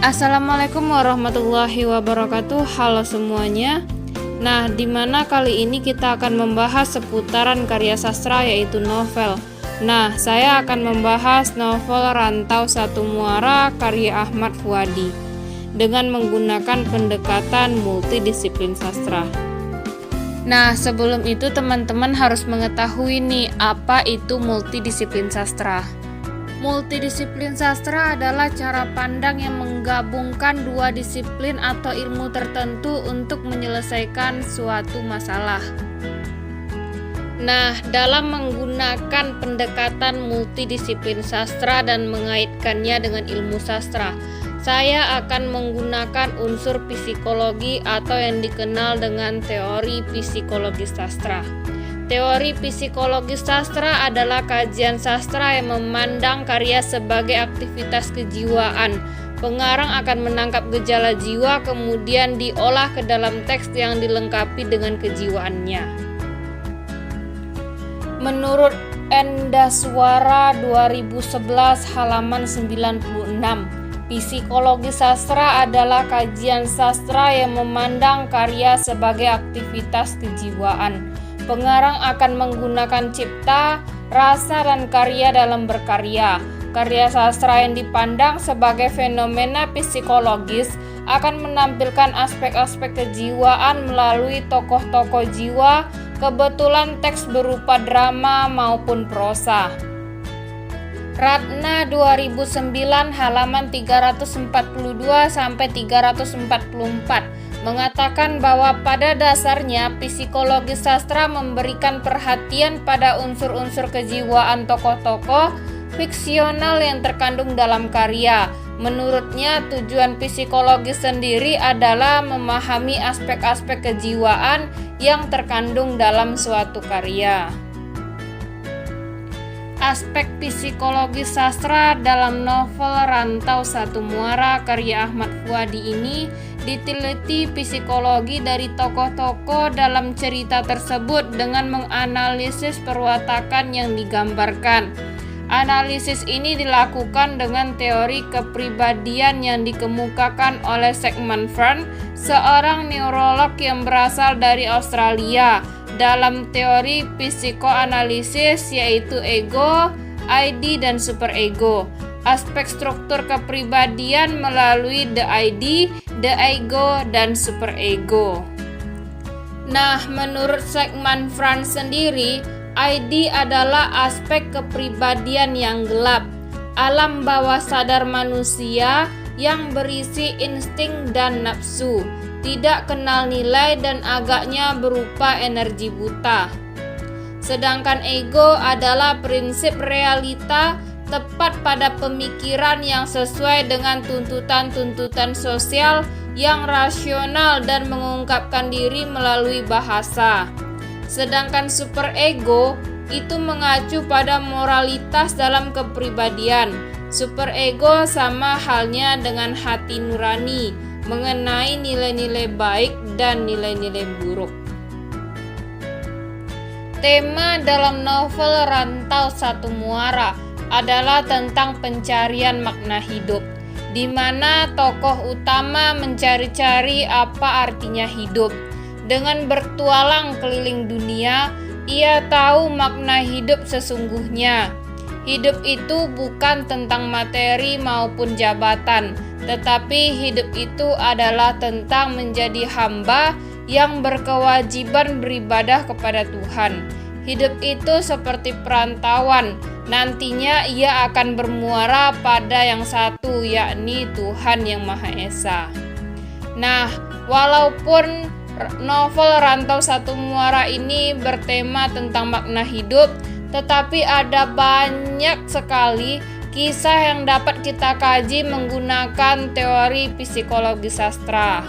Assalamualaikum warahmatullahi wabarakatuh. Halo semuanya. Nah, dimana kali ini kita akan membahas seputaran karya sastra yaitu novel. Nah, saya akan membahas novel Rantau Satu Muara karya Ahmad Fuadi dengan menggunakan pendekatan multidisiplin sastra. Nah, sebelum itu teman-teman harus mengetahui nih apa itu multidisiplin sastra. Multidisiplin sastra adalah cara pandang yang menggabungkan dua disiplin atau ilmu tertentu untuk menyelesaikan suatu masalah. Nah, dalam menggunakan pendekatan multidisiplin sastra dan mengaitkannya dengan ilmu sastra, saya akan menggunakan unsur psikologi atau yang dikenal dengan teori psikologi sastra. Teori psikologi sastra adalah kajian sastra yang memandang karya sebagai aktivitas kejiwaan. Pengarang akan menangkap gejala jiwa kemudian diolah ke dalam teks yang dilengkapi dengan kejiwaannya. Menurut Endaswara 2011 halaman 96, psikologi sastra adalah kajian sastra yang memandang karya sebagai aktivitas kejiwaan. Pengarang akan menggunakan cipta, rasa, dan karya dalam berkarya. Karya sastra yang dipandang sebagai fenomena psikologis akan menampilkan aspek-aspek kejiwaan melalui tokoh-tokoh jiwa, kebetulan teks berupa drama maupun prosa. Ratna 2009 halaman 342 sampai 344 mengatakan bahwa pada dasarnya psikologi sastra memberikan perhatian pada unsur-unsur kejiwaan tokoh-tokoh fiksional yang terkandung dalam karya. Menurutnya, tujuan psikologi sendiri adalah memahami aspek-aspek kejiwaan yang terkandung dalam suatu karya. Aspek psikologi sastra dalam novel Rantau Satu Muara karya Ahmad Fuadi ini diteliti psikologi dari tokoh-tokoh dalam cerita tersebut dengan menganalisis perwatakan yang digambarkan. Analisis ini dilakukan dengan teori kepribadian yang dikemukakan oleh Sigmund Freud, seorang neurolog yang berasal dari Australia. Dalam teori psikoanalisis yaitu ego, ID, dan superego. Aspek struktur kepribadian melalui the ID, the ego, dan superego. Nah, menurut Sigmund Freud sendiri, ID adalah aspek kepribadian yang gelap, alam bawah sadar manusia yang berisi insting dan nafsu, tidak kenal nilai dan agaknya berupa energi buta. Sedangkan ego adalah prinsip realita tepat pada pemikiran yang sesuai dengan tuntutan-tuntutan sosial yang rasional dan mengungkapkan diri melalui bahasa. Sedangkan superego itu mengacu pada moralitas dalam kepribadian. Superego sama halnya dengan hati nurani mengenai nilai-nilai baik dan nilai-nilai buruk. Tema dalam novel Rantau Satu Muara adalah tentang pencarian makna hidup, di mana tokoh utama mencari-cari apa artinya hidup. Dengan bertualang keliling dunia, ia tahu makna hidup sesungguhnya. Hidup itu bukan tentang materi maupun jabatan, tetapi hidup itu adalah tentang menjadi hamba yang berkewajiban beribadah kepada Tuhan. Hidup itu seperti perantauan, nantinya ia akan bermuara pada yang satu, yakni Tuhan yang Maha Esa. Nah, walaupun novel Rantau Satu Muara ini bertema tentang makna hidup, tetapi ada banyak sekali kisah yang dapat kita kaji menggunakan teori psikologi sastra.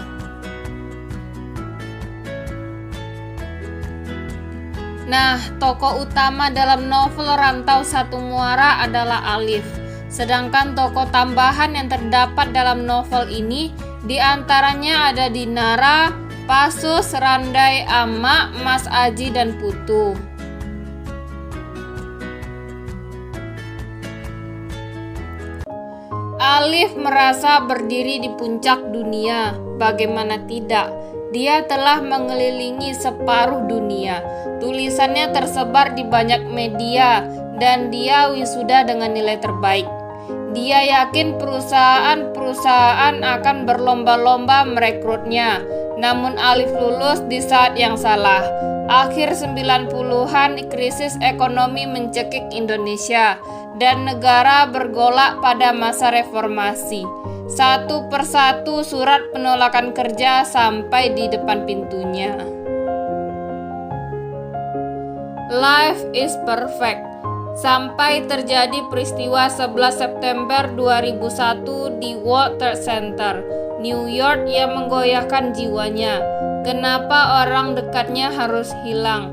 Nah, tokoh utama dalam novel Rantau Satu Muara adalah Alif. Sedangkan tokoh tambahan yang terdapat dalam novel ini diantaranya ada Dinara, Pasus, Randai, Ama, Mas Aji, dan Putu. Alif merasa berdiri di puncak dunia. Bagaimana tidak? Dia telah mengelilingi separuh dunia. Tulisannya tersebar di banyak media dan dia wisuda dengan nilai terbaik. Dia yakin perusahaan-perusahaan akan berlomba-lomba merekrutnya. Namun Alif lulus di saat yang salah. Akhir 90-an krisis ekonomi mencekik Indonesia dan negara bergolak pada masa reformasi. Satu persatu surat penolakan kerja sampai di depan pintunya. Life is perfect. Sampai terjadi peristiwa 11 September 2001 di World Trade Center, New York yang menggoyahkan jiwanya. Kenapa orang dekatnya harus hilang?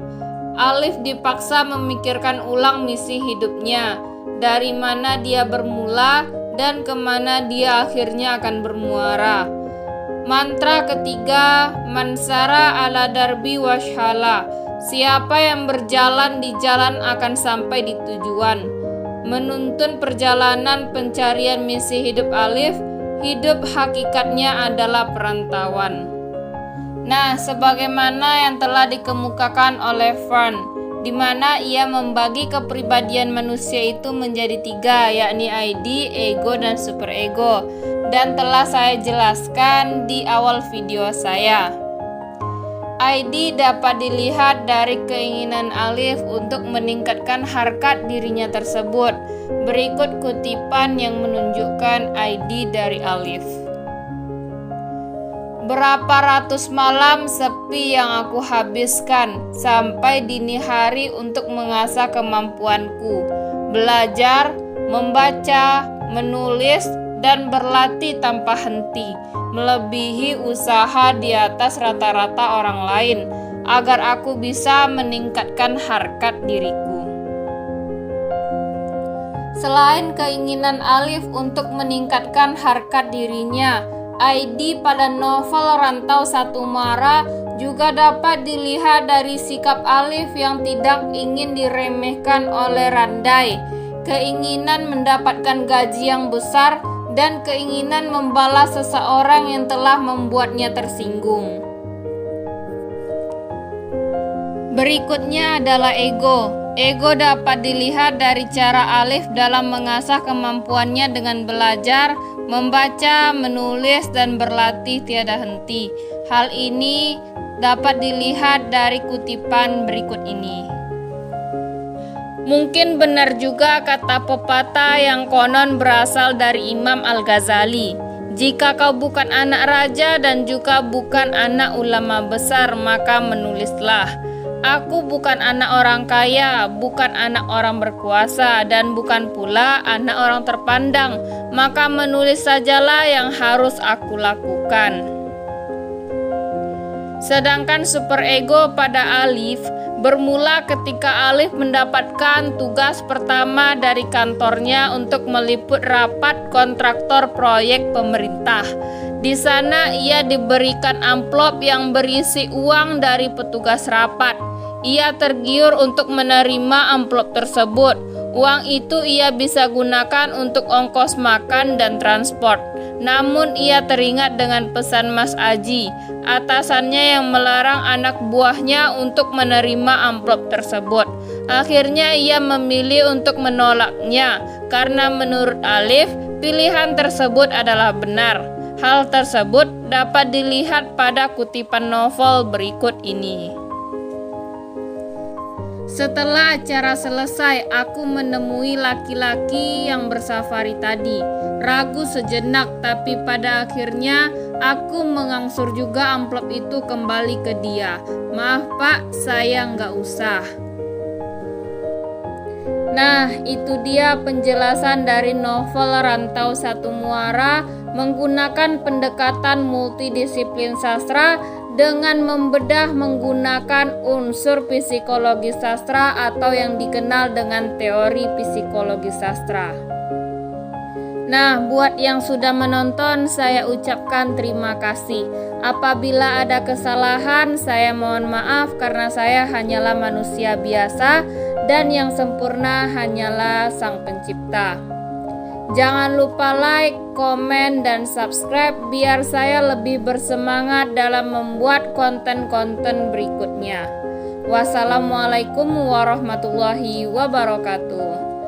Alif dipaksa memikirkan ulang misi hidupnya. Dari mana dia bermula dan kemana dia akhirnya akan bermuara. Mantra ketiga, Mansara ala darbi washala. Siapa yang berjalan di jalan akan sampai di tujuan. Menuntun perjalanan pencarian misi hidup Alif, hidup hakikatnya adalah perantauan. Nah, sebagaimana yang telah dikemukakan oleh Fern, di mana ia membagi kepribadian manusia itu menjadi 3, yakni ID, ego, dan superego, dan telah saya jelaskan di awal video saya. ID dapat dilihat dari keinginan Alif untuk meningkatkan harkat dirinya tersebut. Berikut kutipan yang menunjukkan ID dari Alif. Berapa ratus malam sepi yang aku habiskan sampai dini hari untuk mengasah kemampuanku, belajar, membaca, menulis, dan berlatih tanpa henti, melebihi usaha di atas rata-rata orang lain, agar aku bisa meningkatkan harkat diriku. Selain keinginan Alif untuk meningkatkan harkat dirinya, ID pada novel Rantau Satu Muara juga dapat dilihat dari sikap Alif yang tidak ingin diremehkan oleh Randai, keinginan mendapatkan gaji yang besar, dan keinginan membalas seseorang yang telah membuatnya tersinggung. Berikutnya adalah ego. Ego dapat dilihat dari cara Alif dalam mengasah kemampuannya dengan belajar, membaca, menulis, dan berlatih tiada henti. Hal ini dapat dilihat dari kutipan berikut ini. Mungkin benar juga kata pepatah yang konon berasal dari Imam Al-Ghazali. Jika kau bukan anak raja dan juga bukan anak ulama besar, maka menulislah. Aku bukan anak orang kaya, bukan anak orang berkuasa, dan bukan pula anak orang terpandang, maka menulis sajalah yang harus aku lakukan. Sedangkan superego pada Alif bermula ketika Alif mendapatkan tugas pertama dari kantornya untuk meliput rapat kontraktor proyek pemerintah. Di sana ia diberikan amplop yang berisi uang dari petugas rapat. Ia tergiur untuk menerima amplop tersebut. Uang itu ia bisa gunakan untuk ongkos makan dan transport. Namun ia teringat dengan pesan Mas Aji, atasannya yang melarang anak buahnya untuk menerima amplop tersebut. Akhirnya ia memilih untuk menolaknya karena menurut Alif pilihan tersebut adalah benar. Hal tersebut dapat dilihat pada kutipan novel berikut ini. Setelah acara selesai, aku menemui laki-laki yang bersafari tadi. Ragu sejenak, tapi pada akhirnya aku mengangsur juga amplop itu kembali ke dia. Maaf Pak, saya nggak usah. Nah, itu dia penjelasan dari novel Rantau Satu Muara menggunakan pendekatan multidisiplin sastra dengan membedah menggunakan unsur psikologi sastra atau yang dikenal dengan teori psikologi sastra. Nah, buat yang sudah menonton, saya ucapkan terima kasih. Apabila ada kesalahan, saya mohon maaf karena saya hanyalah manusia biasa dan yang sempurna hanyalah Sang Pencipta. Jangan lupa like, komen, dan subscribe biar saya lebih bersemangat dalam membuat konten-konten berikutnya. Wassalamualaikum warahmatullahi wabarakatuh.